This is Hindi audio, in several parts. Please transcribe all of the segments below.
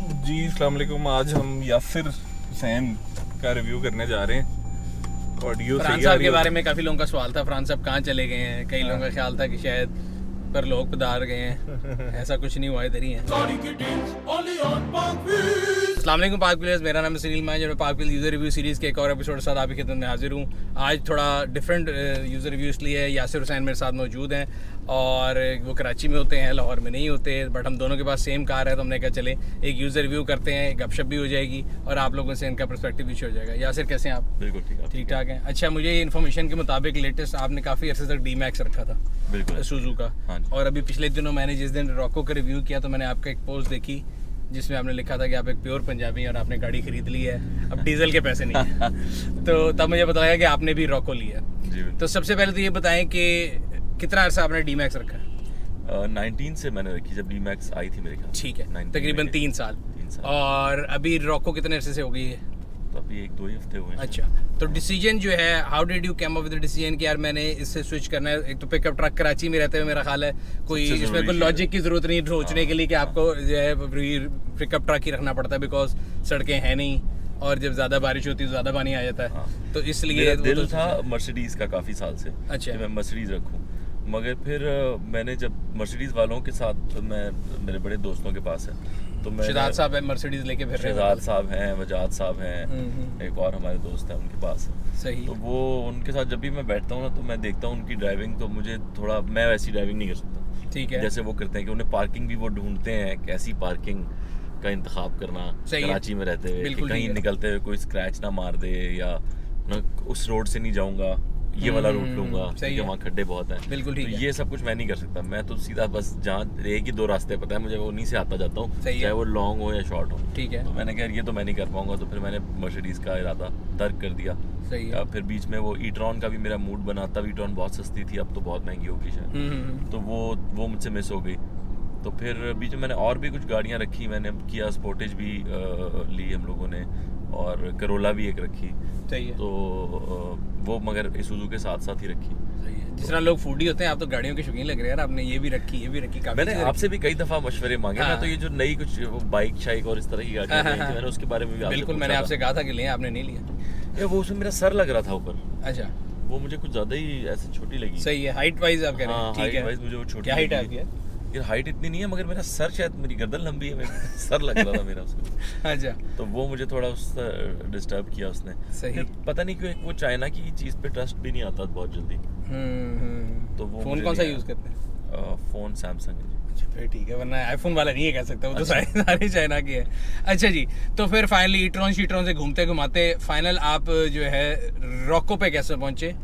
जी अस्सलाम वालेकुम। आज हम यासिर हुसैन का रिव्यू करने जा रहे हैं। ऑडियो फरहान साहब के बारे में काफ़ी लोगों का सवाल था, फरहान साहब कहाँ चले गए हैं। कई लोगों का ख्याल था कि शायद पर लोग पधार गए हैं। ऐसा कुछ नहीं हुआ, इधर ही है। अस्सलाम वालेकुम पाक प्लेयर्स, मेरा नाम है सुनील मांझ और पाक प्लेयर्स यूज़र रिव्यू सीरीज़ के एक और एपिसोड के साथ आपकी खिदमत में हाजिर हूँ। आज थोड़ा डिफरेंट यूज़र रिव्यू इसलिए है, यासिर हुसैन मेरे साथ मौजूद हैं और वो कराची में होते हैं, लाहौर में नहीं होते, बट हम दोनों के पास सेम कार है तो हमने कहा चले एक यूज़र रिव्यू करते हैं, गपशप भी हो जाएगी और आप लोगों से इनका पर्सपेक्टिव भी हो जाएगा। यासिर कैसे हैं आप? बिल्कुल ठीक ठाक हैं। अच्छा, मुझे ये इन्फॉर्मेशन के मुताबिक लेटेस्ट आपने काफ़ी अर्से तक D-Max रखा था, बिल्कुल सुजू का। हाँ। और अभी पिछले दिनों मैंने जिस दिन रॉको का रिव्यू किया तो मैंने आपका एक पोस्ट देखी जिसमें आपने लिखा था कि आप एक प्योर पंजाबी हैं और आपने गाड़ी खरीद ली है, अब डीजल के पैसे नहीं है। तो तब मुझे पता लगा कि आपने भी रॉको लिया। जी। तो सबसे पहले तो ये बताएं कि कितना अर्सा आपने D-Max रखा है? 19 से मैंने रखी जब D-Max आई थी मेरे ख्याल। ठीक है, 19 तकरीबन में 3 साल। 3 साल। और अभी रॉको कितने अर्से से हो गई है? तो अभी 1-2 ही हफ्ते हुए हैं। अच्छा, तो डिसीजन जो है, how did you come up with the decision कि यार मैंने इससे स्विच करना है? एक तो पिकअप ट्रक कराची में रहते हुए मेरा ख्याल है कोई इसमें कोई लॉजिक की जरूरत नहीं सोचने के लिए कि आपको जो है पिकअप ट्रक ही रखना पड़ता है, बिकॉज सड़कें हैं नहीं और जब ज़्यादा बारिश होती है तो ज़्यादा पानी आ जाता है। तो इसलिए मेरा दिल था मर्सिडीज़ का काफ़ी साल से। अच्छा। कि मैं मर्सिडीज़ रखूं, मगर फिर मैंने जब मर्सिडीज़ वालों के साथ, मैं मेरे बड़े दोस्तों के पास है तो मैं शहजाद साहब है मर्सिडीज लेके फिर रहे हैं। शहजाद साहब हैं, वजाद साहब हैं, एक और हमारे दोस्त हैं उनके पास है। सही। तो वो उनके साथ जब भी मैं बैठता हूँ ना तो मैं देखता हूँ उनकी ड्राइविंग, तो मुझे थोड़ा, मैं वैसी ड्राइविंग नहीं कर सकता। ठीक है। जैसे वो करते हैं कि उन्हें पार्किंग भी वो ढूंढते हैं, कैसी पार्किंग का इंतखाब करना कराची में रहते हुए कि कहीं निकलते हुए कोई स्क्रैच ना मार दे, या ना उस रोड से नहीं जाऊँगा, ये वाला रूट लूंगा क्योंकि वहाँ खड्डे बहुत हैं। बिल्कुल ठीक तो है। ये सब कुछ मैं नहीं कर सकता। मैं तो सीधा बस जहाँ एक ही 2 रास्ते पता है मुझे, वो उन्हीं से आता जाता हूँ, चाहे वो लॉन्ग हो या शॉर्ट हो। ठीक है। तो मैंने कहा ये तो मैं नहीं कर पाऊंगा, तो फिर मैंने मर्सिडीज़ का इरादा तर्क कर दिया। सही है। फिर बीच में वो ई-ट्रॉन का भी मेरा मूड बना, तब ई-ट्रॉन बहुत सस्ती थी, अब तो बहुत महंगी होगी शायद। तो वो मुझसे मिस हो गई। तो फिर बीच में मैंने और भी कुछ गाड़ियाँ रखी, मैंने किया स्पोर्टेज भी ली हम लोगों ने, और करोला भी एक रखी। सही है। तो वो मगर इसूजू के साथ साथ ही रखी। सही है। जिस तरह लोग फूडी होते हैं, आप तो गाड़ियों के शौकीन लग रहे हैं यार, आपने ये भी रखी काफी। मैंने आपसे भी कई दफा मशवरे मांगे। मैं तो ये जो नई कुछ बाइक शाइक और इस तरह की गाड़ियाँ मैंने उसके बारे में भी बिल्कुल मैंने आपसे कहा था कि लें, आपने नहीं लिया। वो उसमें मेरा सर लग रहा था ऊपर। अच्छा, वो मुझे कुछ ज्यादा ही ऐसे छोटी लगी। सही है। हाइट वाइज आप कह रहे हैं? ठीक है। वाइज मुझे वो छोटी। क्या हाइट है आपकी? यार हाइट इतनी नहीं है, मगर मेरा सर, शायद मेरी गर्दन लंबी है, मेरा सर लग रहा था मेरा उसको। अच्छा। तो वो मुझे थोड़ा उससे डिस्टर्ब किया उसने। सही। पता नहीं क्यों वो चाइना की चीज पे ट्रस्ट भी नहीं आता बहुत जल्दी। तो वो फोन कौन सा यूज करते हैं? फोन सैमसंग है। अच्छा, फिर ठीक है, वरना आईफोन वाला नहीं है कह सकता, वो तो सारे चाइना की है। अच्छा जी, तो फिर फाइनली ई-ट्रॉन से घूमते घुमाते फाइनल आप जो है रॉको पे कैसे पहुंचे?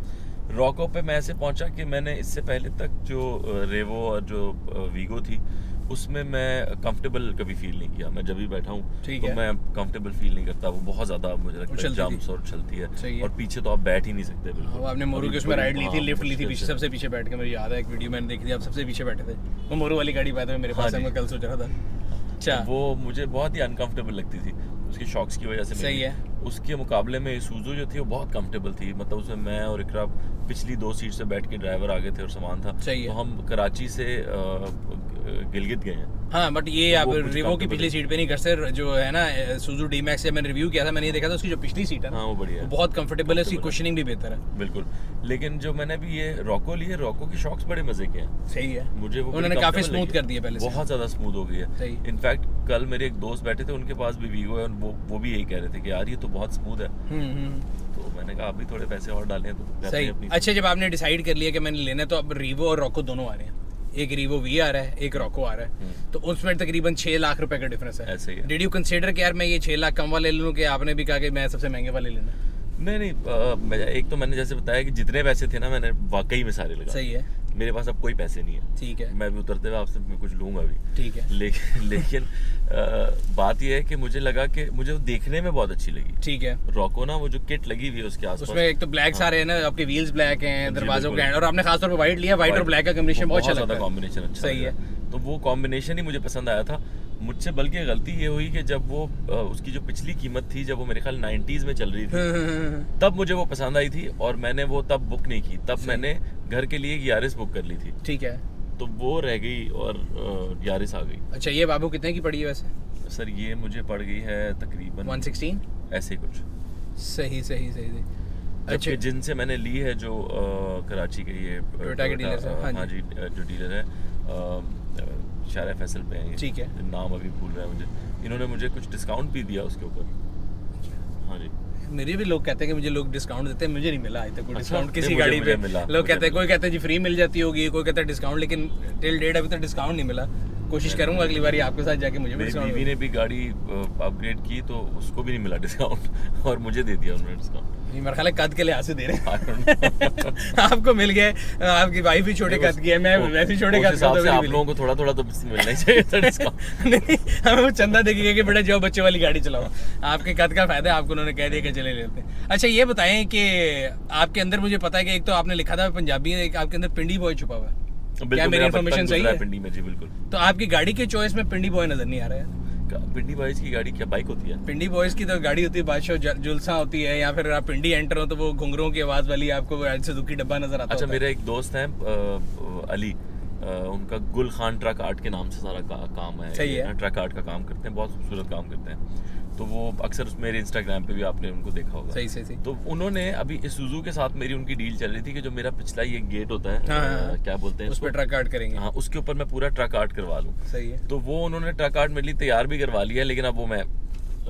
रॉको पे मैं ऐसे पहुंचा कि मैंने इससे पहले तक जो रेवो और जो वीगो थी उसमें मैं कंफर्टेबल कभी फील नहीं किया। मैं जब भी बैठा हूँ तो मैं कंफर्टेबल फील नहीं करता। वो बहुत ज़्यादा मुझे लगता है जंप्स और चलती है, और पीछे तो आप बैठ ही नहीं सकते बिल्कुल। वो आपने मोरू की उसमें राइड ली थी, लिफ्ट ली थी पीछे, सबसे पीछे बैठ के। मुझे याद है एक वीडियो मैंने देखी थी, आप सबसे पीछे बैठे थे। वो मोरू वाली गाड़ी बात है मेरे पास, मैं कल सोच रहा था। अच्छा, वो मुझे बहुत ही अनकंफर्टेबल लगती थी उसकी शॉक्स की वजह से। सही है। उसके मुकाबले में इसूजू जो थी वो बहुत कंफर्टेबल थी। मतलब उसमें मैं और इकरा पिछली 2 सीट से बैठ के, ड्राइवर आगे थे और सामान था। सही है। तो हम कराची से गिलगित गए हैं। हाँ, बट ये आप रिवो की पिछली सीट पे नहीं कर सकते। जो है ना सुजू D-Max, जब मैंने रिव्यू किया था मैंने ये देखा था उसकी जो पिछली सीट है ना, वो बढ़िया है, बहुत कंफर्टेबल है, उसकी कुशनिंग भी बेहतर है। बिल्कुल। लेकिन जो मैंने भी ये रॉको ली है, रॉको की शॉक्स बड़े मजे के हैं। सही है। मुझे वो उन्होंने काफी स्मूथ कर दिया पहले से, बहुत ज्यादा स्मूथ हो गई है। सही। इनफैक्ट कल मेरे एक दोस्त बैठे थे, उनके पास भी वीगो है, और वो भी यही कह रहे थे कि यार ये तो बहुत स्मूथ है। तो मैंने कहा अभी थोड़े पैसे और डालें तो सही। अच्छा, जब आपने डिसाइड कर लिया कि मैंने लेना है, तो अब रीवो और रॉको दोनों आ रहे हैं। एक रीवो V आ रहा है, एक रॉको आ रहा है, तो उसमें तकरीबन 6 लाख रुपए का डिफरेंस है। ऐसे ही है। डिड यू कंसीडर कि यार मैं ये 6 लाख कम वाले ले लूं, कि आपने भी कहा कि मैं सबसे महंगे वाले लेना? नहीं, एक तो मैंने जैसे बताया कि जितने पैसे थे ना मैंने वाकई में सारे लगा। सही है। मेरे पास अब कोई पैसे नहीं है। ठीक है। मैं भी उतरते हुए आपसे कुछ लूंगा भी। ठीक है। लेकिन बात यह है कि मुझे लगा कि मुझे वो देखने में बहुत अच्छी लगी। ठीक है। रॉको ना, वो जो किट लगी हुई है उसके आसपास, उसमें एक तो ब्लैक सारे हैं ना, आपके व्हील्स ब्लैक हैं, दरवाजों के, और आपने खासतौर पर व्हाइट लिया। व्हाइट और ब्लैक का कॉम्बिनेशन बहुत अच्छा लगता है। कॉम्बिनेशन अच्छा। सही है। तो वो कॉम्बिनेशन ही मुझे पसंद आया था मुझसे। बल्कि गलती ये हुई कि जब वो उसकी जो पिछली कीमत थी, जब वो मेरे ख्याल 90s में चल रही थी, तब मुझे वो पसंद आई थी, और मैंने वो तब बुक नहीं की। तब मैंने घर के लिए यारिस बुक कर ली थी। ठीक है। तो वो रह गई और यारिस आ गई। अच्छा, ये बाबू कितने की पड़ी है वैसे? सर ये मुझे पड़ गई है तकरीबन 116 ऐसे ही कुछ। सही। अच्छा, जिनसे मैंने ली है जो कराची के ये टोयोटा के डीलर है। हाँ जी, जो डीलर है शारा फैसल पे है ये, ठीक है, नाम अभी भूल रहा है मुझे। इन्होंने मुझे कुछ डिस्काउंट भी दिया उसके ऊपर। हाँ जी, मेरे भी लोग कहते हैं कि मुझे लोग डिस्काउंट देते हैं, मुझे नहीं मिला आज तक कोई डिस्काउंट नहीं, किसी मुझे गाड़ी पे। मिला, लोग कहते हैं, कोई कहता है जी फ्री मिल जाती होगी, कोई कहता है डिस्काउंट, लेकिन टिल डेट अभी तक डिस्काउंट नहीं मिला। कोशिश करूंगा अगली बार आपके साथ जाके मुझे भी मेरी डिस्काउंट। बीवी ने भी गाड़ी अपग्रेड की तो उसको भी नहीं मिला डिस्काउंट और मुझे दे दिया उन्होंने डिस्काउंट। मेरा ख्याल है कद के लिहाज से दे रहे हैं। आपको मिल गया, आपकी वाइफ भी छोटे कद की है, मैं वैसे छोटे कद का, तो आप लोगों को थोड़ा थोड़ा तो मिलना ही चाहिए था डिस्काउंट। नहीं, हमें वो चंदा देखेगा कि बेटा जाओ बच्चे वाली गाड़ी चलाओ। आपके कद का फायदा है, आपको उन्होंने कह दिया कि चले लेते हैं। अच्छा ये बताएं कि आपके अंदर, मुझे पता है कि एक तो आपने लिखा था पंजाबी है, एक आपके अंदर पिंडी बॉय छुपा हुआ है। क्या मेरी इन्फॉर्मेशन सही है? पिंडी में, जी बिल्कुल। तो आपकी गाड़ी के चॉइस में पिंडी बॉय नजर नहीं आ रहा है। पिंडी बॉयज की गाड़ी क्या बाइक होती है? पिंडी बॉयज की तो गाड़ी होती है बादशाह जुलसा होती है, या फिर आप पिंडी एंटर हो तो वो घुंघरों की आवाज वाली आपको सुजुकी डब्बा नजर आता है। अच्छा, मेरा एक दोस्त है अली, उनका गुल खान ट्रक आर्ट के नाम से सारा काम है। सही है, ट्रक आर्ट का काम करते हैं, बहुत खूबसूरत काम करते हैं। तो वो अक्सर मेरे इंस्टाग्राम पे भी आपने उनको देखा होगा। सही। तो उन्होंने अभी इसूजू के साथ मेरी उनकी डील चल रही थी कि जो मेरा पिछला ये गेट होता है, हाँ, क्या बोलते हैं, उस पर ट्रक आर्ट करेंगे। हाँ, उसके ऊपर मैं पूरा ट्रक आर्ट करवा लूँ। सही है। तो वो उन्होंने ट्रक आर्ट मेरे लिए तैयार भी करवा लिया, लेकिन अब वो मैं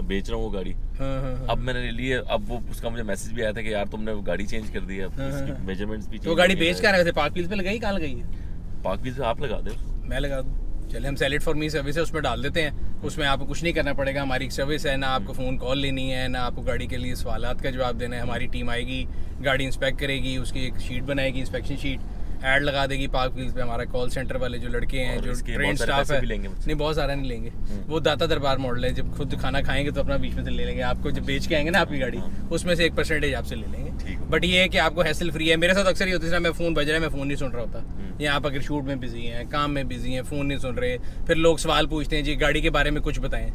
बेच रहा हूँ वो गाड़ी। हाँ। अब मैंने ले ली है। अब वो उसका मुझे मैसेज भी आया था कि यार तुमने गाड़ी चेंज कर दी है, इसकी मेजरमेंट्स भी। तो गाड़ी बेच कर रहे थे, पार्क प्लेस पे लगाई, कहाँ लगाई है? पार्क प्लेस पे आप लगा दो, मैं लगा दूँ। चलिए हम sell it for me service है उसमें डाल देते हैं। उसमें आपको कुछ नहीं करना पड़ेगा, हमारी एक सर्विस है, ना आपको फ़ोन कॉल लेनी है, ना आपको गाड़ी के लिए सवालात का जवाब देना है। हमारी टीम आएगी, गाड़ी इंस्पेक्ट करेगी, उसकी एक शीट बनाएगी, इंस्पेक्शन शीट, ऐड लगा देगी पार्क व्हील्स पे। हमारा कॉल सेंटर वाले जो लड़के हैं, जो ट्रेन स्टाफ है, नहीं बहुत सारा नहीं लेंगे, वो दाता दरबार मॉडल है। जब खुद खाना खाएंगे तो अपना बीच में से ले लेंगे, आपको जब बेच के आएंगे ना आपकी गाड़ी, उसमें से 1% आपसे ले लेंगे। बट ये है कि आपको हैसल फ्री है। मेरे साथ अक्सर ये होता है, मैं फ़ोन बज रहा है, मैं फ़ोन नहीं सुन रहा होता, या आप अगर शूट में बिजी हैं, काम में बिजी हैं, फ़ोन नहीं सुन रहे, फिर लोग सवाल पूछते हैं जी गाड़ी के बारे में कुछ बताएं।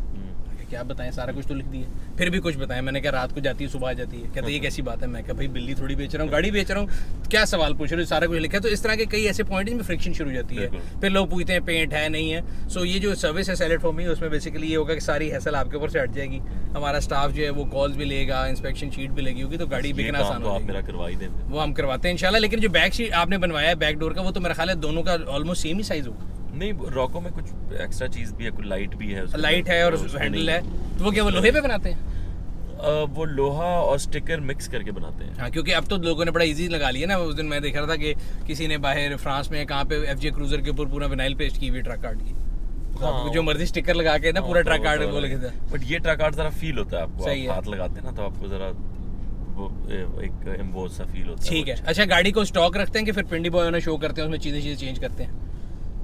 क्या बताएं, सारा कुछ तो लिख दिया, फिर भी कुछ बताएं। मैंने कहा रात को जाती है, सुबह आ जाती है। कहते ये कैसी बात है? मैं कहा भाई बिल्ली थोड़ी बेच रहा हूँ, गाड़ी बेच रहा हूँ, क्या सवाल पूछ रहे हो, सारा कुछ लिखा है। तो इस तरह के कई ऐसे पॉइंट में फ्रिक्शन शुरू हो जाती है। फिर लोग पूछते हैं पेंट है नहीं है। सो ये जो सर्विस है सेल इट फॉर मी, उसमें बेसिकली ये होगा कि सारी हैसल आपके ऊपर से हट जाएगी। हमारा स्टाफ जो है वो कॉल्स भी लेगा, इंस्पेक्शन शीट भी लगी होगी, तो गाड़ी बिकना आसान हो जाएगी। वो हम करवाते हैं इंशाल्लाह। लेकिन जो बैक शीट आपने बनवाया है बैक डोर का, वो तो मेरा ख्याल है दोनों का ऑलमोस्ट सेम ही साइज होगा। नहीं, रॉको में कुछ एक्स्ट्रा चीज भी है, कुछ लाइट भी है, लाइट है और हैंडल है। तो वो क्या वो लोहे पे बनाते हैं? वो लोहा और स्टिकर मिक्स करके बनाते हैं। हाँ, क्योंकि अब तो लोगों ने बड़ा इजी लगा लिया ना। उस दिन मैं देख रहा था कि किसी ने बाहर फ्रांस में कहाँ पे FJ क्रूजर के ऊपर पूरा विनाइल पेस्ट की हुई ट्रक आर्ट की। हाँ, जो मर्जी स्टिकर लगा के ना पूरा ट्रक आर्ट वो लिखा था। बट ये ट्रक आर्ट जरा फील होता है आपको, आप हाथ लगाते हैं ना तो आपको जरा वो एक एम्बोस सा फील होता है। ठीक है। अच्छा, गाड़ी को स्टॉक रखते हैं कि फिर पिंडी बॉय होना शो करते हैं, उसमें चीजें चेंज करते हैं?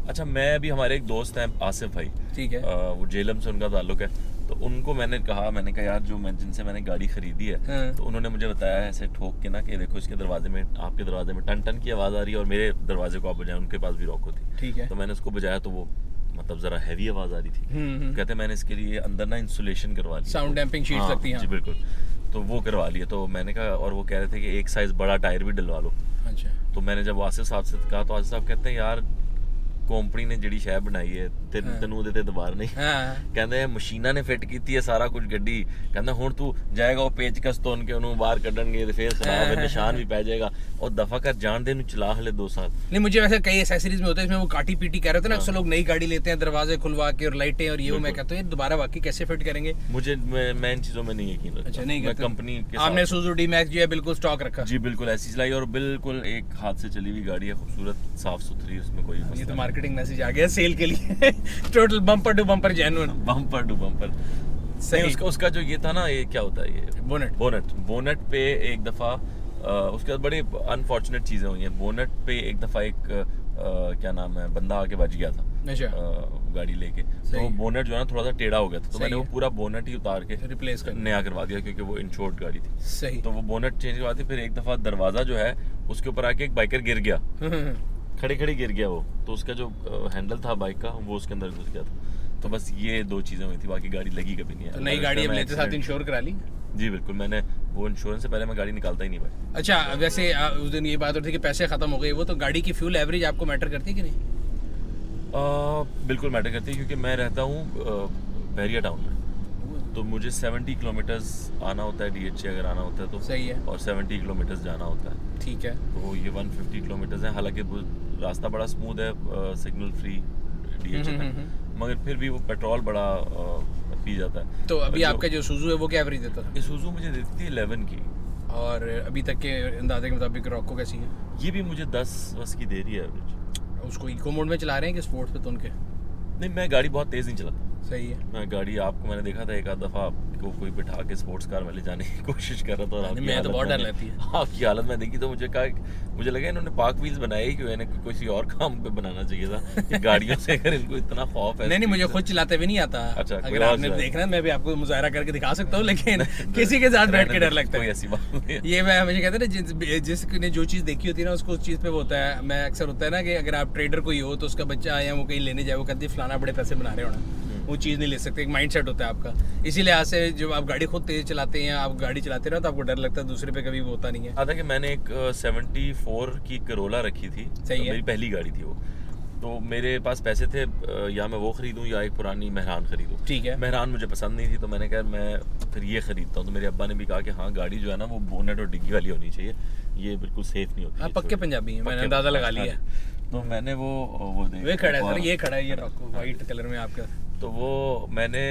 अच्छा, मैं अभी, हमारे एक दोस्त हैं आसिफ भाई, ठीक है, वो जेलम से उनका ताल्लुक है, तो उनको मैंने कहा यार जो मैं जिनसे मैंने गाड़ी खरीदी है, हाँ। तो उन्होंने मुझे बताया ऐसे ठोक के ना कि देखो इसके दरवाजे में, आपके दरवाजे में टन टन की आवाज़ आ रही है और मेरे दरवाजे को आप बजाएं, उनके पास भी रॉको थी। ठीक है। तो मैंने उसको बजाया तो वो मतलब जरा हैवी आवाज़ आ रही थी। कहते मैंने इसके लिए अंदर ना इंसुलेशन करवा ली, साउंड डैम्पिंग शीट्स लगती हैं। जी बिल्कुल, तो वो करवा लिए। तो मैंने कहा, और वो कह रहे थे कि एक साइज बड़ा टायर भी डलवा लो। अच्छा। तो मैंने जब आसिफ साहब से कहा तो आसिफ साहब कहते हैं यार कंपनी ने ਜਿਹੜੀ ਸ਼ੈ ਬਣਾਈ ਹੈ ਤੈਨੂੰ ਉਹਦੇ ਤੇ ਦਬਾਰ ਨਹੀਂ। ਕਹਿੰਦੇ ਮਸ਼ੀਨਾਂ ਨੇ ਫਿੱਟ ਕੀਤੀ ਹੈ ਸਾਰਾ ਕੁਝ ਗੱਡੀ। ਕਹਿੰਦਾ ਹੁਣ ਤੂੰ ਜਾਏਗਾ ਉਹ ਪੇਚਕਸ ਤੋਂ ਕੇ ਉਹਨੂੰ ਬਾਹਰ ਕੱਢਣਗੇ ਤੇ ਫਿਰ ਖਰਾਬ ਹੈ, ਨਿਸ਼ਾਨ ਵੀ ਪੈ जाएगा और दफा कर जान दे, चला हले 2 साल। नहीं, मुझे वैसे कई एक्सेसरीज में होता है, इसमें वो काटी पीटी कह रहे थे ना, अक्सर लोग नई गाड़ी लेते हैं दरवाजे खुलवा के और लाइटें और ये वो। मैं कहता हूँ ये दोबारा वाकई कैसे फिट करेंगे? मैं इन चीजों में नहीं यकीन रखता। अच्छा, नहीं करते कंपनी के। आपने Suzuki D-Max जो है बिल्कुल स्टॉक रखा? जी बिल्कुल ऐसी चलाई, और बिल्कुल एक हाथ से चली हुई गाड़ी है, खूबसूरत साफ सुथरी, उसमें कोई ये तो मार्केटिंग मैसेज आ गया सेल के लिए। Total bumper to bumper genuine, bumper to bumper सही। उसका जो ये था ना, ये क्या होता है, ये बोनट पे एक दफा उसके बाद बड़ी अनफॉर्चुनेट चीजें हुई हैं। बोनट पे एक दफा एक क्या नाम है, बंदा आके बच गया था। अच्छा। गाड़ी लेके, तो बोनट जो है ना थोड़ा सा टेढ़ा हो गया था, तो मैंने वो पूरा बोनट ही उतार के रिप्लेस कर नया करवा दिया, क्योंकि वो इंश्योर्ड गाड़ी थी। सही। तो वो बोनट चेंज करवा दी। फिर एक दफा दरवाजा जो है उसके ऊपर आके एक बाइकर गिर गया, खड़े गिर गया वो, तो उसका जो हैंडल था बाइक का वो उसके अंदर घुस गया था। तो बस ये 2 चीजें हुई थी, बाकी गाड़ी लगी कभी नहीं है। तो नई गाड़ी लेते साथ इंश्योर करा ली? जी बिल्कुल, मैंने वो इंश्योरेंस से पहले मैं गाड़ी निकालता ही नहीं भाई। अच्छा, वैसे उस दिन ये बात होती है कि पैसे खत्म हो गए, वो तो गाड़ी की फ्यूल एवरेज आपको मैटर करती है कि नहीं? बिल्कुल मैटर करती है, क्योंकि मैं रहता हूँ बहरिया टाउन में। तो मुझे 70 किलोमीटर्स आना होता है DH अगर आना होता है तो, सही है, और 70 किलोमीटर्स जाना होता है। ठीक है। तो ये 150 किलोमीटर्स है। हालांकि वो रास्ता बड़ा स्मूथ है, सिग्नल फ्री DH में, मगर फिर भी वो पेट्रोल बड़ा पी जाता है। तो अभी आपका जो सूजू है वो क्या एवरेज देता था? ईसुज़ू मुझे देती थी 11 की, और अभी तक के अंदाजे के मुताबिक रॉको कैसी है? ये भी मुझे 10 बस की दे रही है एवरेज। उसको इको मोड में चला रहे हैं कि स्पोर्ट्स पे? तो उनके नहीं, मैं गाड़ी बहुत तेज़ नहीं चलाता। सही है। मैं गाड़ी, आपको मैंने देखा था एक आध दफ़ा आपको कोई बिठा के स्पोर्ट्स कार में ले जाने की कोशिश कर रहा था, और आपकी मैं तो बहुत डर लगती है। आपकी हालत में देखी तो मुझे मुझे लगा इन्होंने पार्क व्हील्स बनाए ही क्यों, इन्हें किसी और काम पे बनाना चाहिए था कि गाड़ियों से अगर इनको इतना खौफ है। नहीं, मुझे खुद चलाते हुए नहीं आता। अच्छा, अगर आपने देखना है मैं भी आपको मुजाहरा करके दिखा सकता हूँ, लेकिन किसी के साथ बैठ के डर लगता है। कोई ऐसी बात नहीं है। ये मैं मुझे कहते हैं ना, जिसने जो चीज़ देखी होती है ना उसको उस चीज़ पे वो होता है। मैं अक्सर होता है ना कि अगर आप ट्रेडर कोई हो तो उसका बच्चा आया वो कहीं लेने जाए, वो कहती है फलाना बड़े पैसे बना रहे होना, वो चीज़ नहीं ले सकते। एक माइंड सेट होता है आपका। इसीलिए आज से जब आप गाड़ी खुद तेज चलाते हैं, आप गाड़ी चलाते रहो तो आपको डर लगता है, दूसरे पे कभी वो होता नहीं है। आता कि मैंने एक 74 की करोला रखी थी, सही है। मेरी पहली गाड़ी थी वो। तो मेरे पास पैसे थे, या मैं वो खरीदूं या एक पुरानी मेहरान खरीदूं। ठीक है। मेहरान मुझे पसंद नहीं थी, तो मैंने कहा मैं फिर ये खरीदता हूँ। तो मेरे अब्बा ने भी कहा कि हाँ, गाड़ी जो है ना वो बोनेट और डिग्गी वाली होनी चाहिए, ये बिल्कुल सेफ नहीं होती। आप पक्के पंजाबी हैं, मैंने अंदाजा लगा लिया। तो मैंने वो वे खड़ा है सर, ये खड़ा है, ये रॉको वाइट कलर में आपका। तो वो मैंने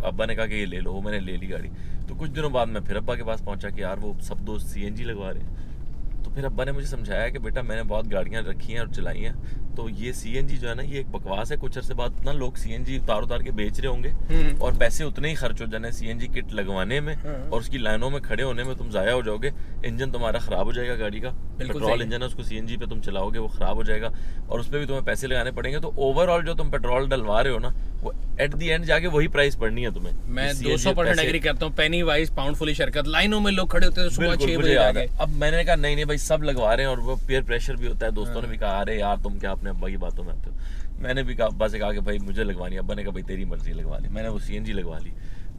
अब्बा ने कहा कि ये ले लो, वो मैंने ले ली गाड़ी। तो कुछ दिनों बाद मैं फिर अब्बा के पास पहुंचा कि यार वो सब दोस्त CNG लगवा रहे हैं। तो फिर अब्बा ने मुझे समझाया कि बेटा मैंने बहुत गाड़ियाँ रखी हैं और चलाई हैं, तो ये CNG जो है ना ये एक बकवास है। कुछ अरसे बाद ना लोग CNG उतार के बेच रहे होंगे और पैसे उतने ही खर्च हो जाने CNG किट लगवाने में, और उसकी लाइनों में खड़े होने में तुम ज़ाया हो जाओगे। इंजन तुम्हारा ख़राब हो जाएगा गाड़ी का, पेट्रोल इंजन है, उसको CNG पे तुम चलाओगे वो ख़राब हो जाएगा, और उस पर भी तुम्हें पैसे लगाने पड़ेंगे। तो ओवरऑल जो तुम पेट्रोल डलवा रहे हो ना, वो एट दी एंड जाके वही प्राइस पड़नी है तुम्हें। मैं 200% एग्री करता हूँ। पेनी वाइज पाउंड फुली शिरकत, लाइनों में लोग खड़े होते हैं सुबह 6 बजे जाके। अब मैंने कहा नहीं भाई, सब लगवा रहे हैं, और वो पीयर प्रेशर भी होता है। दोस्तों ने भी कहा अरे यार तुम क्या अपने अब्बा की बातों में आते हो। मैंने भी अब्बा से कहा कि भाई मुझे लगवानी है। अब्बा ने कहा भाई तेरी मर्जी लगवा ली। मैंने वो CNG लगवा ली।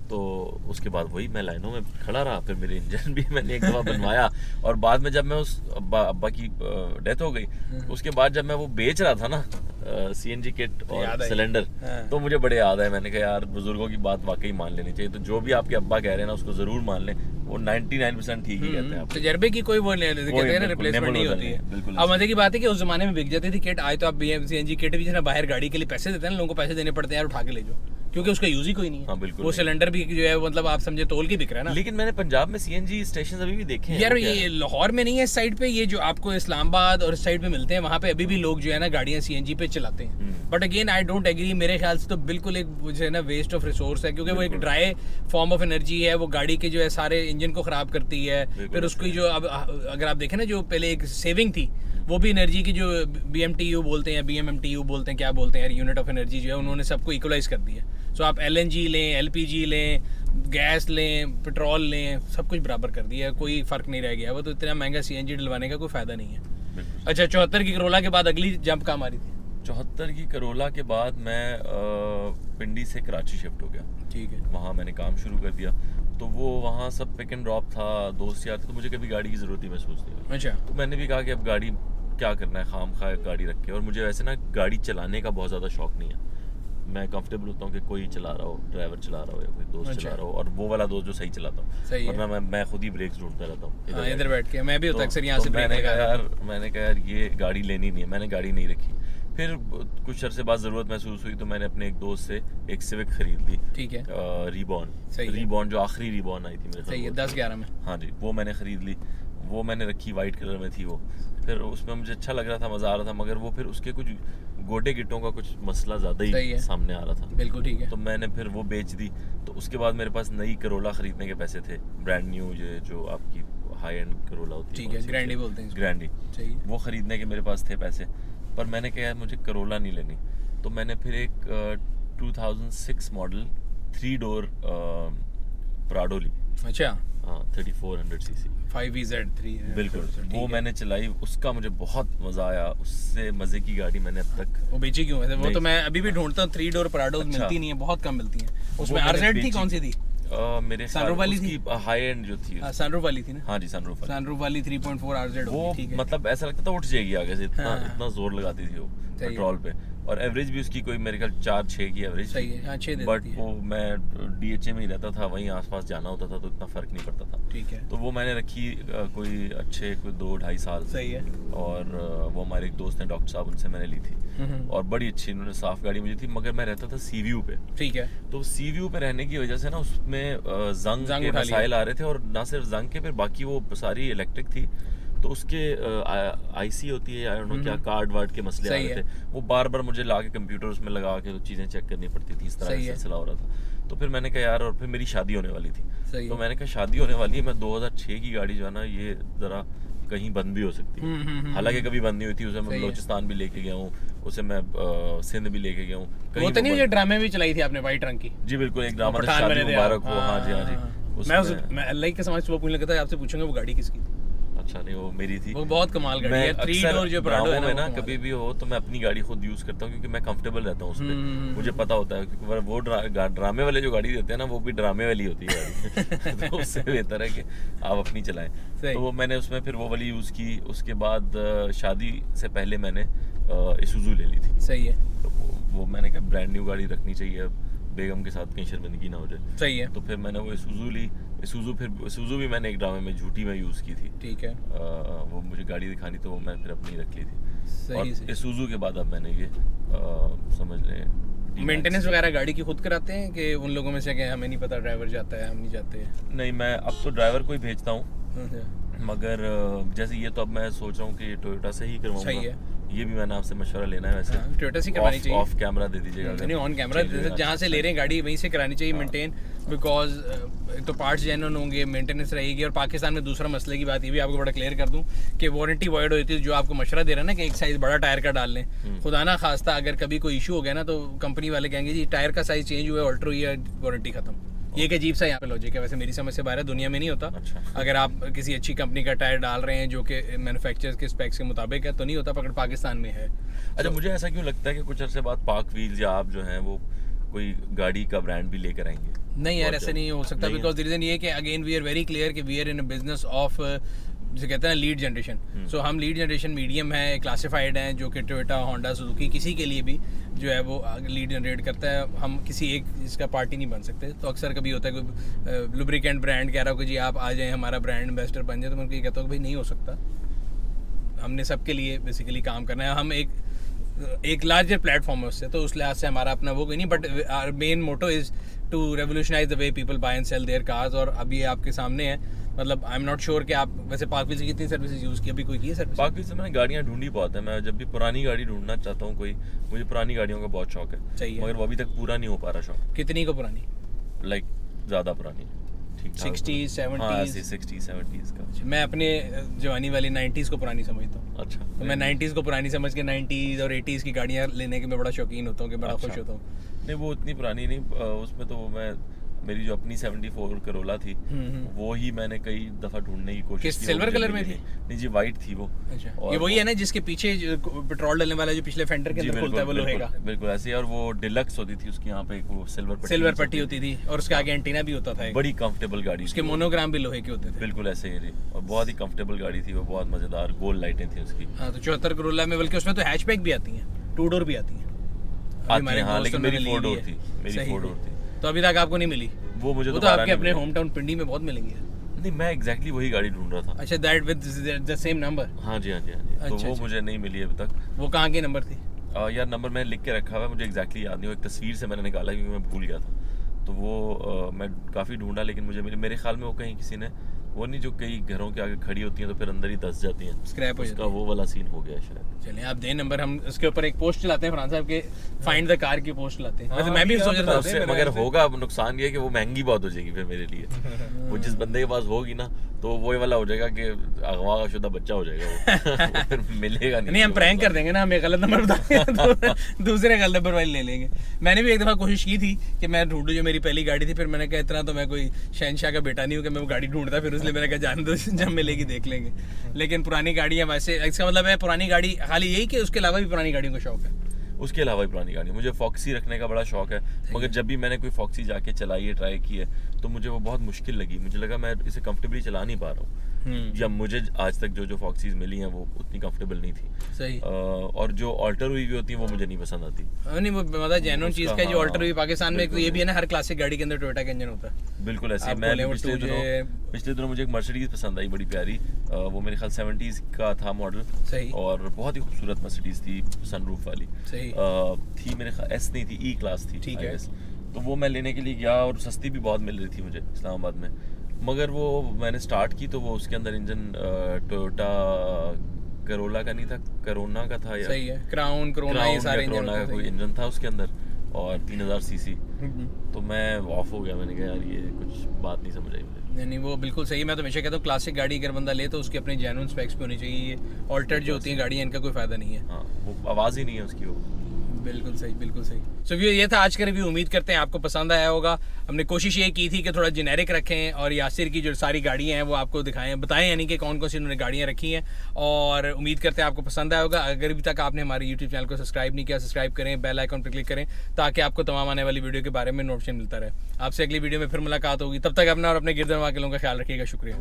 तो उसके बाद वही मैं लाइनों में खड़ा रहा। फिर मेरे इंजन भी मैंने एक दफ़ा बनवाया, और बाद में जब मैं उस अब्बा की डेथ हो गई, उसके बाद जब मैं वो बेच रहा था ना CNG किट और सिलेंडर, तो मुझे बड़े याद है। मैंने कहा यार बुजुर्गों की बात वाकई मान लेनी चाहिए। तो जो भी आपके अब्बा कह रहे हैं ना उसको ज़रूर मान लें, वो 99% ठीक ही कहते हैं। तजर्बे की कोई वो कहते हैं ना रिप्लेसमेंट नहीं होती है। अब मजे की बात है कि उस जमाने में बिक जाती थी किट। आज तो आप CNG किट भी ना बाहर गाड़ी के लिए पैसे देते हैं ना, लोगों को पैसे देने पड़ते हैं यार उठा के ले जाओ, क्योंकि उसका यूज ही कोई नहीं है। हाँ, बिल्कुल वो सिलेंडर भी जो है मतलब आप समझे तोल के बिक रहा है ना। लेकिन मैंने पंजाब में CNG स्टेशन अभी भी देखे हैं यार। ये लाहौर में नहीं है इस साइड पे, ये जो आपको इस्लामाबाद और इस साइड पे मिलते हैं, वहाँ पे अभी भी लोग जो है ना गाड़ियाँ CNG पे चलाते हैं। But again I don't agree. मेरे ख्याल से तो बिल्कुल एक जो है ना वेस्ट ऑफ रिसोर्स है, क्योंकि वो एक ड्राई फॉर्म ऑफ एनर्जी है। वो गाड़ी के जो है सारे इंजन को खराब करती है। फिर उसकी जो अब अगर आप देखें ना, जो पहले एक सेविंग थी, वो भी एनर्जी की जो BMTU बोलते हैं, BMMTU बोलते हैं, क्या बोलते हैं यार, यूनिट ऑफ एनर्जी जो है उन्होंने सबको इक्वलाइज कर दिया। सो आप LNG लें, LPG लें, गैस लें, पेट्रोल लें, सब कुछ बराबर कर दिया है, कोई फ़र्क नहीं रह गया। वो तो इतना महंगा CNG डलवाने का कोई फ़ायदा नहीं है। अच्छा, 74 की करोला के बाद अगली जंप कहाँ मारी थी? 74 की करोला के बाद मैं पिंडी से कराची शिफ्ट हो गया। ठीक है। वहाँ मैंने काम शुरू कर दिया। तो वो वहाँ सब पिक एंड ड्रॉप था, दोस्त यार थे, तो मुझे कभी गाड़ी की ज़रूरत ही महसूस नहीं हुई। अच्छा। तो मैंने भी कहा कि अब गाड़ी क्या करना है, खाम खा गाड़ी रख के। और मुझे वैसे ना गाड़ी चलाने का बहुत ज़्यादा शौक नहीं है। मैं कंफर्टेबल होता हूँ कि कोई चला रहा हो, ड्राइवर चला रहा हो या कोई दोस्त चला रहा हो, और वो वाला दोस्त जो सही चलाता हूँ, वरना मैं खुद ही ब्रेक्स ढूंढता रहता हूँ इधर बैठ के। मैं भी होता अक्सर यहाँ से ब्रेक मैंने कहा यार ये गाड़ी लेनी नहीं है। मैंने गाड़ी नहीं रखी। फिर कुछ अरसे बाद ज़रूरत महसूस हुई, तो मैंने अपने एक दोस्त से एक सिविक खरीद ली। ठीक है। रीबॉर्न जो आखिरी रीबॉर्न आई थी मेरे सही है, 10-11 में। हाँ जी, वो मैंने खरीद ली। वो मैंने रखी, वाइट कलर में थी वो। फिर उसमें मुझे अच्छा लग रहा था, मज़ा आ रहा था, मगर वो फिर उसके कुछ गोटे गिट्टों का कुछ मसला ज़्यादा ही सामने आ रहा था। बिल्कुल ठीक है। तो मैंने फिर वो बेच दी। तो उसके बाद मेरे पास नई करोला खरीदने के पैसे थे, ब्रांड न्यू, जो आपकी हाई एंड करोला होती है। ठीक है, ग्रैंडी बोलते हैं। ग्रैंडी, वो खरीदने के मेरे पास थे पैसे। पर मैंने कहा यार मुझे करोला नहीं लेनी। तो मैंने फिर एक 2006 मॉडल 3 डोर प्राडो ली। अच्छा। हाँ, 3400 cc 5EZ3। बिल्कुल, वो मैंने चलाई। उसका मुझे बहुत मज़ा आया। उससे मज़े की गाड़ी मैंने अब तक। वो बेची क्यों है? वो तो मैं अभी भी ढूंढता हूँ। 3 डोर प्राडो मिलती नहीं है, बहुत कम मिलती हैं। उसमें RZ थी, कौन सी थी? मेरे सनरूफ वाली थी, हाई एंड जो थी। सनरूफ वाली थी ना? हाँ जी, सनरूफ वाली 3.4 RZ। वो मतलब ऐसा लगता था उठ जाएगी आगे से, इतना जोर लगाती थी वो। पेट्रोल पे, और एवरेज भी उसकी कोई मेरे ख्याल 4-6 की एवरेज सही है, हाँ 6 दे बट देती है। वो मैं DHA में ही रहता था, वहीं आसपास जाना होता था तो इतना फ़र्क नहीं पड़ता था। ठीक है, तो वो मैंने रखी कोई अच्छे कोई 2-2.5 साल, सही है। और वो हमारे एक दोस्त हैं डॉक्टर साहब, उनसे मैंने ली थी, और बड़ी अच्छी इन्होंने साफ़ गाड़ी मुझे थी, मगर मैं रहता था सी व्यू पे। ठीक है, तो सी व्यू पे रहने की वजह से ना उसमें जंग के उठा लिया। मसाइल आ रहे थे, और ना सिर्फ जंग के, फिर बाकी वो सारी इलेक्ट्रिक थी, तो उसके IC होती है, आई डोंट नो क्या, कार्ड वार्ड के मसले आ सही रहे है। थे, वो बार बार मुझे ला के कंप्यूटर उसमें लगा के तो चीज़ें चेक करनी पड़ती थी, इस तरह सही का है। सिलसिला हो रहा था। तो फिर मैंने कहा यार, और फिर मेरी शादी होने वाली थी, सही तो है। मैंने कहा शादी होने वाली है, मैं 2006 की गाड़ी जो है ना, ये ज़रा कहीं बंद भी हो सकती है। हालांकि कभी बंद नहीं हुई थी, उसे मैं सही है। बलोचिस्तान भी लेके गया हूँ, उसे मैं सिंध भी लेके गया हूँ, वो तो नहीं, मुझे ड्रामे भी चलाई थी आपने वाइट रंग की। जी बिल्कुल, एक ड्रामा था, पठान शादी मैंने देखा। मुबारक हो, हाँ जी हाँ जी। मैं अल्लाह के समझ सुबह पूछने लगा था, आपसे पूछूंगा वो गाड़ी किसकी थी। अच्छा नहीं, वो मेरी थी। वो बहुत कमाल गाड़ी मैं है, 3 डोर जो प्राडो है में ना वो कमाल कभी है। भी हो तो मैं अपनी गाड़ी खुद यूज़ करता हूँ, क्योंकि मैं कंफर्टेबल रहता हूँ उस पर। मुझे पता होता है, क्योंकि वो ड्रामे वाले जो गाड़ी देते हैं ना, वो भी ड्रामे वाली होती है गाड़ी तो उससे बेहतर है कि आप अपनी चलाएं। तो वो मैंने उसमें फिर वो वाली यूज़ की। उसके बाद शादी से पहले मैंने इसूजू ले ली थी। सही है, तो वो मैंने कहा ब्रांड न्यू गाड़ी रखनी चाहिए, बेगम के साथ कहीं शर्मिंदगी ना हो जाए। सही है, तो फिर मैंने वो इसूजू ली। इसूजू भी मैंने एक ड्रामे में झूठी में यूज़ की थी। ठीक है, वो मुझे गाड़ी दिखानी, तो वो मैं फिर अपनी रख ली थी। सही और से। इसूजू के बाद अब मैंने ये समझ लें मेंटेनेंस वगैरह गाड़ी की खुद कराते हैं कि उन लोगों में से कि हमें नहीं पता, ड्राइवर जाता है, हम नहीं जाते हैं? नहीं, मैं अब तो ड्राइवर को ही भेजता हूँ, मगर जैसे ये तो अब मैं सोच रहा हूँ कि टोयोटा से ही सही है। करवाऊंगा। ये भी मैंने आपसे मशवरा लेना है वैसे। हाँ, टोयोटा से करवानी चाहिए। ऑफ कैमरा दे दीजिएगा अगर नहीं, ऑन कैमरा change होगा। जहाँ से ले रहे हैं गाड़ी वहीं से करानी चाहिए मेंटेन, बिकॉज तो पार्ट्स जेन्युइन होंगे, मेंटेनेंस रहेगी। और पाकिस्तान में दूसरा मसले की बात ये भी आपको बड़ा क्लियर कर दूं कि वारंटी वॉइड होती है। जो आपको मशवरा दे रहा है ना कि एक साइज़ बड़ा टायर का डाल लें, खुदा ना खास्ता अगर कभी कोई इशू हो गया ना, तो कंपनी वाले कहेंगे जी टायर का साइज़ चेंज हुआ है, ऑल्टर हुई है, वारंटी खत्म। ये एक अजीब सा यहाँ पे लॉजिक है, वैसे मेरी समझ से बाहर है, दुनिया में नहीं होता। अच्छा। अगर आप किसी अच्छी कंपनी का टायर डाल रहे हैं जो कि मैन्युफैक्चरर्स के स्पेक्स के मुताबिक है, तो नहीं होता, पकड़ पाकिस्तान में है। अच्छा, मुझे ऐसा क्यों लगता है कि कुछ अरसे बाद पाक व्हील्स या आप जो हैं वो कोई गाड़ी का ब्रांड भी लेकर आएंगे? नहीं यार, ऐसे नहीं हो सकता, बिकॉज रीजन ये है कि again we are very clear कि we are in a business of, जिसे कहते हैं लीड जनरेशन। सो हम लीड जनरेशन मीडियम है, क्लासिफाइड हैं, जो कि टोयोटा, होंडा, सुजुकी किसी के लिए भी जो है वो लीड जनरेट करता है। हम किसी एक इसका पार्टी नहीं बन सकते। तो अक्सर कभी होता है कोई लुब्रिकेंट ब्रांड कह रहा हो कि जी आप आ जाएं, हमारा ब्रांड एम्बेसडर बन जाए, तो मैं उनको ये कहता हूँ कि भाई नहीं हो सकता। हमने सबके लिए बेसिकली काम करना है। हम एक लार्जर प्लेटफॉर्म है उससे, तो उस लिहाज से हमारा अपना वो कोई नहीं, but our main motto is to revolutionise the way people buy and sell their cars. और अभी आपके सामने है, मतलब आई एम नॉट श्योर कि आप वैसे पार्कव्हील से कितनी सर्विसेज यूज़ की, अभी कोई की है सर्विस? पार्कव्हील से मैंने गाड़ियाँ ढूंढी बहुत है। मैं जब भी पुरानी गाड़ी ढूंढना चाहता हूँ कोई, मुझे पुरानी गाड़ियों का बहुत शौक है, चाहिए, मगर वो अभी तक पूरा नहीं हो पा रहा शौक। कितनी को पुरानी? लाइक ज़्यादा पुरानी, ठीक 60s, 70s? 60s 70s का। मैं अपने जवानी वाली 90s को पुरानी समझता हूँ। अच्छा, तो मैं 90s को पुरानी समझ के 90s और 80s की गाड़ियाँ लेने के मैं बड़ा शौकीन होता हूँ, कि बड़ा खुश होता हूँ। नहीं वो इतनी पुरानी नहीं, उसमें तो मैं मेरी जो अपनी 74 करोला थी, वो ही मैंने कई दफ़ा ढूंढने की कोशिश की। सिल्वर कलर में थी? नहीं जी, वाइट थी वो। अच्छा, ये वही है ना जिसके पीछे पेट्रोल डालने वाला जो पिछले फेंडर के अंदर खुलता है, वो लोहे का? बिल्कुल ऐसे ही। और वो डिलक्स होती थी, उसकी यहाँ पे एक वो सिल्वर पट्टी होती थी, और उसके आगे एंटीना भी होता था। बड़ी कंफर्टेबल गाड़ी, उसके मोनोग्राम भी लोहे के होते थे। बिल्कुल ऐसे ही, और बहुत ही कंफर्टेबल गाड़ी थी वो, बहुत मज़ेदार गोल्ड लाइटें थी उसकी। हाँ, तो 74 करोला में, बल्कि उसमें तो हैचबैक भी आती हैं, 2 डोर भी आती हैं। हाँ, लेकिन मेरी 4 डोर थी, मेरी 4 डोर थी। तो अभी तक आपको नहीं मिली? वो मुझे तो आपके अपने होम टाउन पिंडी में बहुत मिलेंगी। नहीं, मैं एग्जैक्टली वही गाड़ी ढूंढ रहा था। अच्छा, that with the same number? हाँ जी हाँ जी हाँ जी। तो वो मुझे नहीं मिली अभी तक। वो कहाँ की नंबर थी? यार नंबर मैंने लिख के रखा हुआ है, मुझे एग्जैक्टली याद नहीं। वो एक तस्वीर से मैंने निकाला क्योंकि मैं भूल गया था। तो वो मैं काफ़ी ढूंढा, लेकिन मुझे मेरे ख्याल में वो कहीं किसी ने, वो नहीं जो कई घरों के आगे खड़ी होती हैं तो फिर अंदर ही धंस जाती हैं, स्क्रैप हो जाती है, वो वाला सीन हो गया शायद। चलिए आप दें नंबर, हम उसके ऊपर एक पोस्ट चलाते हैं, फरहान साहब के फाइंड द कार की पोस्ट लाते हैं। वैसे मैं भी सोच रहा था, मगर होगा अब नुकसान ये है कि वो महंगी बहुत हो जाएगी फिर मेरे लिए। वो जिस बंदे के पास होगी ना, तो वो वाला हो जाएगा कि अगवा शुदा बच्चा हो जाएगा वो फिर मिलेगा नहीं। हम प्रैंक कर देंगे ना, हम एक गलत नंबर बताएंगे तो दूसरे गलत नंबर वाली ले लेंगे। मैंने भी एक दफ़ा कोशिश की थी कि मैं ढूंढूं, जो मेरी पहली गाड़ी थी, फिर मैंने कहा इतना तो मैं कोई शहनशाह का बेटा नहीं हूँ कि मैं वो गाड़ी ढूंढता, फिर इसलिए मैंने कहा जान दो, जब मिलेगी देख लेंगे। लेकिन पुरानी गाड़ियाँ वैसे, इसका मतलब है पुरानी गाड़ी खाली यही कि उसके अलावा भी पुरानी गाड़ियों का शौक है? उसके अलावा ही पुरानी गाड़ी। मुझे फॉक्सी रखने का बड़ा शौक है, मगर जब भी मैंने कोई फॉक्सी जाके चलाई है, ट्राई की है, तो मुझे वो बहुत मुश्किल लगी। मुझे लगा मैं इसे कंफर्टेबली चला नहीं पा रहा हूँ। या मुझे आज तक जो फॉक्सीज मिली हैं वो उतनी कंफर्टेबल नहीं थी। सही। और जो ऑल्टर हुई भी होती है वो मुझे नहीं पसंद आती। नहीं, वो मतलब जेन्युइन चीज़ का जो ऑल्टर हुई पाकिस्तान में, तो ये भी है ना, हर क्लासिक गाड़ी के अंदर टोयोटा का इंजन होता है। बिल्कुल ऐसे। मैं पिछले दिनों मुझे एक मर्सिडीज पसंद आई, बड़ी प्यारी, वो मेरे ख्याल 70s का था मॉडल। सही। और बहुत ही खूबसूरत मर्सिडीज थी, सनरूफ वाली। सही। थी मेरे ख्याल एस नहीं थी, ई क्लास थी। ठीक है। तो वो मैं लेने के लिए गया और सस्ती भी बहुत मिल रही थी मुझे इस्लामाबाद में, मगर वो मैंने स्टार्ट की तो वो उसके अंदर इंजन टोयोटा करोला का नहीं था, करोना का था। या सही है, क्राउन, करोना, ये सारे करोना का कोई इंजन था उसके अंदर, और 3000 सीसी। तो मैं ऑफ हो गया, मैंने कहा यार ये कुछ बात नहीं समझ आई मुझे। नहीं, वो बिल्कुल सही है। मैं तो हमेशा कहता हूँ क्लासिक गाड़ी अगर बंदा ले तो उसकी अपनी जेन्युइन स्पेक्स भी होनी चाहिए। ये ऑल्टर्ड जो होती हैं गाड़ियाँ, इनका कोई फ़ायदा नहीं है। हाँ, वो आवाज़ ही नहीं है उसकी। वो बिल्कुल सही, बिल्कुल सही। सो ये था आज का रिव्यू। उम्मीद करते हैं आपको पसंद आया होगा। हमने कोशिश ये की थी कि थोड़ा जेनेरिक रखें और यासिर की जो सारी गाड़ियाँ हैं वो आपको दिखाएं, बताएं यानी कि कौन कौन सी उन्होंने गाड़ियाँ रखी हैं, और उम्मीद करते हैं आपको पसंद आया होगा। अगर अभी तक आपने हमारे यूट्यूब चैनल को सब्सक्राइब नहीं किया, सब्सक्राइब करें, बेल आइकन पर क्लिक करें, ताकि आपको तमाम आने वाली वीडियो के बारे में नोटिफिकेशन मिलता रहे। आपसे अगली वीडियो में फिर मुलाकात होगी, तब तक अपना और अपने गिरदन वाले लोगों का ख्याल रखिएगा। शुक्रिया।